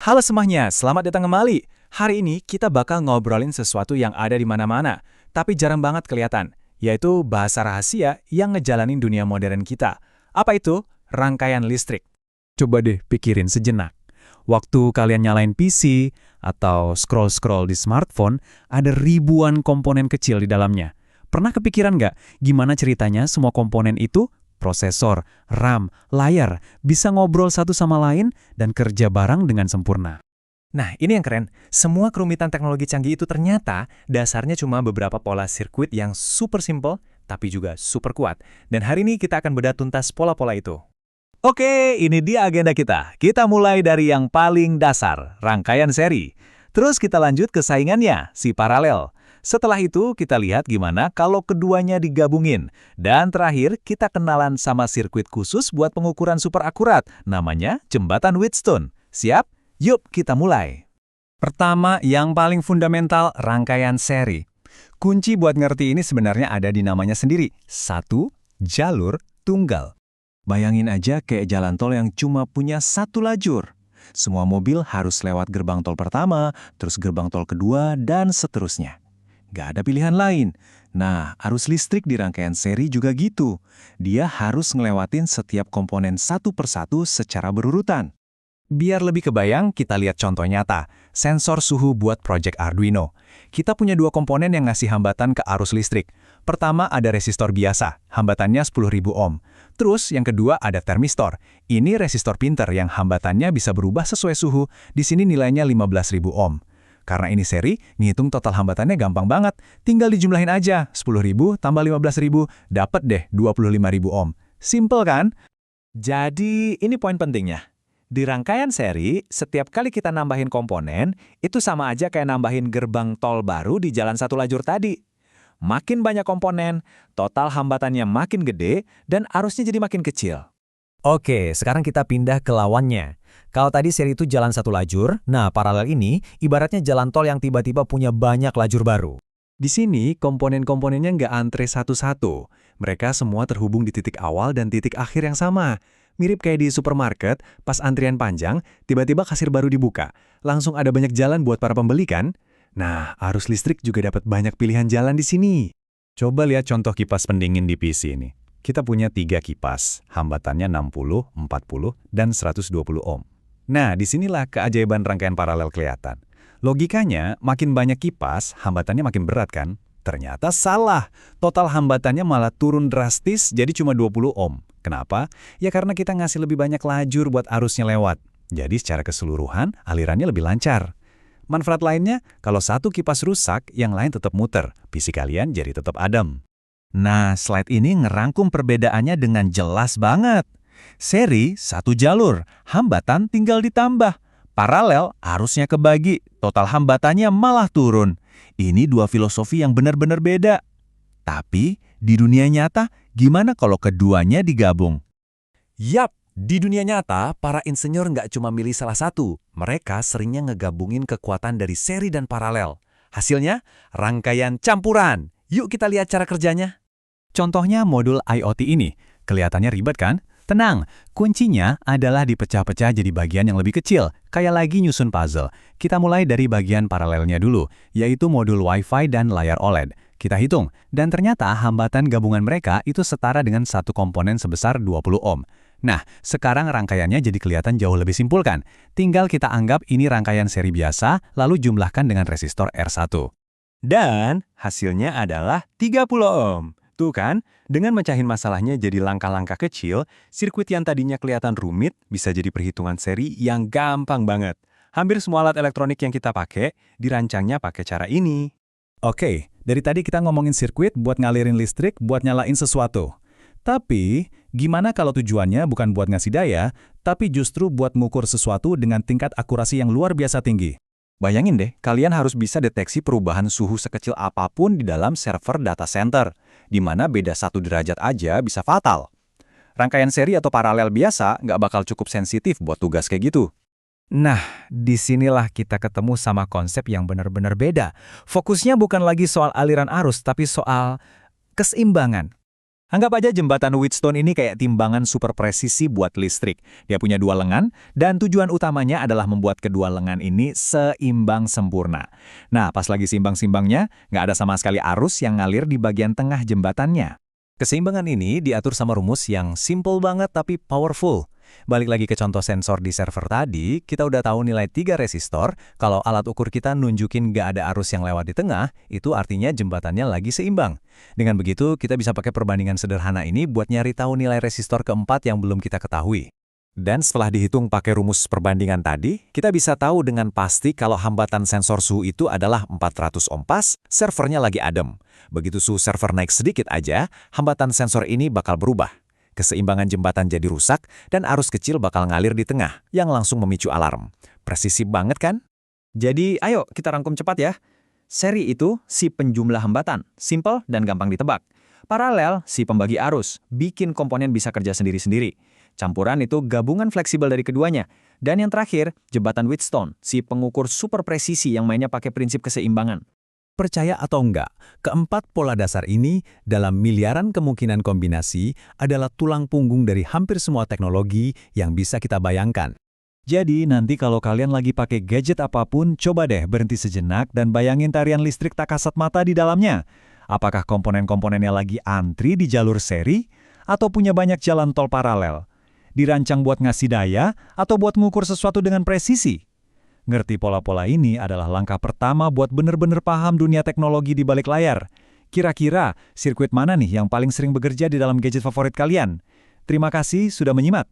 Halo semuanya, selamat datang kembali. Hari ini kita bakal ngobrolin sesuatu yang ada di mana-mana, tapi jarang banget kelihatan, yaitu bahasa rahasia yang ngejalanin dunia modern kita. Apa itu? Rangkaian listrik. Coba deh pikirin sejenak. Waktu kalian nyalain PC atau scroll-scroll di smartphone, ada ribuan komponen kecil di dalamnya. Pernah kepikiran nggak gimana ceritanya semua komponen itu, prosesor, RAM, layar, bisa ngobrol satu sama lain dan kerja bareng dengan sempurna? Nah, ini yang keren. Semua kerumitan teknologi canggih itu ternyata dasarnya cuma beberapa pola sirkuit yang super simple, tapi juga super kuat. Dan hari ini kita akan bedah tuntas pola-pola itu. Oke, ini dia agenda kita. Kita mulai dari yang paling dasar, rangkaian seri. Terus kita lanjut ke saingannya, si paralel. Setelah itu, kita lihat gimana kalau keduanya digabungin. Dan terakhir, kita kenalan sama sirkuit khusus buat pengukuran super akurat, namanya jembatan Wheatstone. Siap? Yuk, kita mulai. Pertama, yang paling fundamental, rangkaian seri. Kunci buat ngerti ini sebenarnya ada di namanya sendiri. Satu, jalur tunggal. Bayangin aja kayak jalan tol yang cuma punya satu lajur. Semua mobil harus lewat gerbang tol pertama, terus gerbang tol kedua, dan seterusnya. Gak ada pilihan lain. Nah, arus listrik di rangkaian seri juga gitu. Dia harus ngelewatin setiap komponen satu persatu secara berurutan. Biar lebih kebayang, kita lihat contoh nyata. Sensor suhu buat proyek Arduino. Kita punya dua komponen yang ngasih hambatan ke arus listrik. Pertama ada resistor biasa, hambatannya 10.000 ohm. Terus yang kedua ada termistor. Ini resistor pinter yang hambatannya bisa berubah sesuai suhu. Di sini nilainya 15.000 ohm. Karena ini seri, ngitung total hambatannya gampang banget. Tinggal dijumlahin aja, 10.000 tambah 15.000, dapat deh 25.000 ohm. Simple kan? Jadi ini poin pentingnya. Di rangkaian seri, setiap kali kita nambahin komponen, itu sama aja kayak nambahin gerbang tol baru di jalan satu lajur tadi. Makin banyak komponen, total hambatannya makin gede, dan arusnya jadi makin kecil. Oke, sekarang kita pindah ke lawannya. Kalau tadi seri itu jalan satu lajur, nah paralel ini ibaratnya jalan tol yang tiba-tiba punya banyak lajur baru. Di sini, komponen-komponennya nggak antre satu-satu. Mereka semua terhubung di titik awal dan titik akhir yang sama. Mirip kayak di supermarket, pas antrian panjang, tiba-tiba kasir baru dibuka. Langsung ada banyak jalan buat para pembeli kan? Nah, arus listrik juga dapat banyak pilihan jalan di sini. Coba lihat contoh kipas pendingin di PC ini. Kita punya 3 kipas, hambatannya 60, 40, dan 120 ohm. Nah, disinilah keajaiban rangkaian paralel kelihatan. Logikanya, makin banyak kipas, hambatannya makin berat kan? Ternyata salah. Total hambatannya malah turun drastis jadi cuma 20 ohm. Kenapa? Ya karena kita ngasih lebih banyak lajur buat arusnya lewat. Jadi secara keseluruhan, alirannya lebih lancar. Manfaat lainnya, kalau satu kipas rusak, yang lain tetap muter. PC kalian jadi tetap adem. Nah, slide ini ngerangkum perbedaannya dengan jelas banget. Seri, satu jalur, hambatan tinggal ditambah. Paralel, arusnya kebagi, total hambatannya malah turun. Ini dua filosofi yang benar-benar beda. Tapi, di dunia nyata, gimana kalau keduanya digabung? Yap, di dunia nyata, para insinyur nggak cuma milih salah satu. Mereka seringnya ngegabungin kekuatan dari seri dan paralel. Hasilnya, rangkaian campuran. Yuk kita lihat cara kerjanya. Contohnya modul IoT ini. Kelihatannya ribet kan? Tenang, kuncinya adalah dipecah-pecah jadi bagian yang lebih kecil, kayak lagi nyusun puzzle. Kita mulai dari bagian paralelnya dulu, yaitu modul Wi-Fi dan layar OLED. Kita hitung, dan ternyata hambatan gabungan mereka itu setara dengan satu komponen sebesar 20 ohm. Nah, sekarang rangkaiannya jadi kelihatan jauh lebih simpul kan? Tinggal kita anggap ini rangkaian seri biasa, lalu jumlahkan dengan resistor R1. Dan hasilnya adalah 30 ohm. Tuh kan, dengan mecahin masalahnya jadi langkah-langkah kecil, sirkuit yang tadinya kelihatan rumit bisa jadi perhitungan seri yang gampang banget. Hampir semua alat elektronik yang kita pakai, dirancangnya pakai cara ini. Oke, dari tadi kita ngomongin sirkuit buat ngalirin listrik, buat nyalain sesuatu. Tapi, gimana kalau tujuannya bukan buat ngasih daya, tapi justru buat ngukur sesuatu dengan tingkat akurasi yang luar biasa tinggi? Bayangin deh, kalian harus bisa deteksi perubahan suhu sekecil apapun di dalam server data center, di mana beda 1 derajat aja bisa fatal. Rangkaian seri atau paralel biasa nggak bakal cukup sensitif buat tugas kayak gitu. Nah, disinilah kita ketemu sama konsep yang benar-benar beda. Fokusnya bukan lagi soal aliran arus, tapi soal keseimbangan. Anggap aja jembatan Wheatstone ini kayak timbangan super presisi buat listrik. Dia punya dua lengan, dan tujuan utamanya adalah membuat kedua lengan ini seimbang sempurna. Nah, pas lagi seimbang-seimbangnya, nggak ada sama sekali arus yang ngalir di bagian tengah jembatannya. Keseimbangan ini diatur sama rumus yang simple banget tapi powerful. Balik lagi ke contoh sensor di server tadi, kita udah tahu nilai 3 resistor. Kalau alat ukur kita nunjukin nggak ada arus yang lewat di tengah, itu artinya jembatannya lagi seimbang. Dengan begitu, kita bisa pakai perbandingan sederhana ini buat nyari tahu nilai resistor keempat yang belum kita ketahui. Dan setelah dihitung pakai rumus perbandingan tadi, kita bisa tahu dengan pasti kalau hambatan sensor suhu itu adalah 400 ohm pas, servernya lagi adem. Begitu suhu server naik sedikit aja, hambatan sensor ini bakal berubah. Keseimbangan jembatan jadi rusak, dan arus kecil bakal ngalir di tengah, yang langsung memicu alarm. Presisi banget kan? Jadi, ayo kita rangkum cepat ya. Seri itu si penjumlah hambatan, simple dan gampang ditebak. Paralel si pembagi arus, bikin komponen bisa kerja sendiri-sendiri. Campuran itu gabungan fleksibel dari keduanya. Dan yang terakhir, jembatan Wheatstone, si pengukur super presisi yang mainnya pakai prinsip keseimbangan. Percaya atau enggak, keempat pola dasar ini dalam miliaran kemungkinan kombinasi adalah tulang punggung dari hampir semua teknologi yang bisa kita bayangkan. Jadi nanti kalau kalian lagi pakai gadget apapun, coba deh berhenti sejenak dan bayangin tarian listrik tak kasat mata di dalamnya. Apakah komponen-komponennya lagi antri di jalur seri atau punya banyak jalan tol paralel? Dirancang buat ngasih daya atau buat mengukur sesuatu dengan presisi? Ngerti pola-pola ini adalah langkah pertama buat bener-bener paham dunia teknologi di balik layar. Kira-kira sirkuit mana nih yang paling sering bekerja di dalam gadget favorit kalian? Terima kasih sudah menyimak.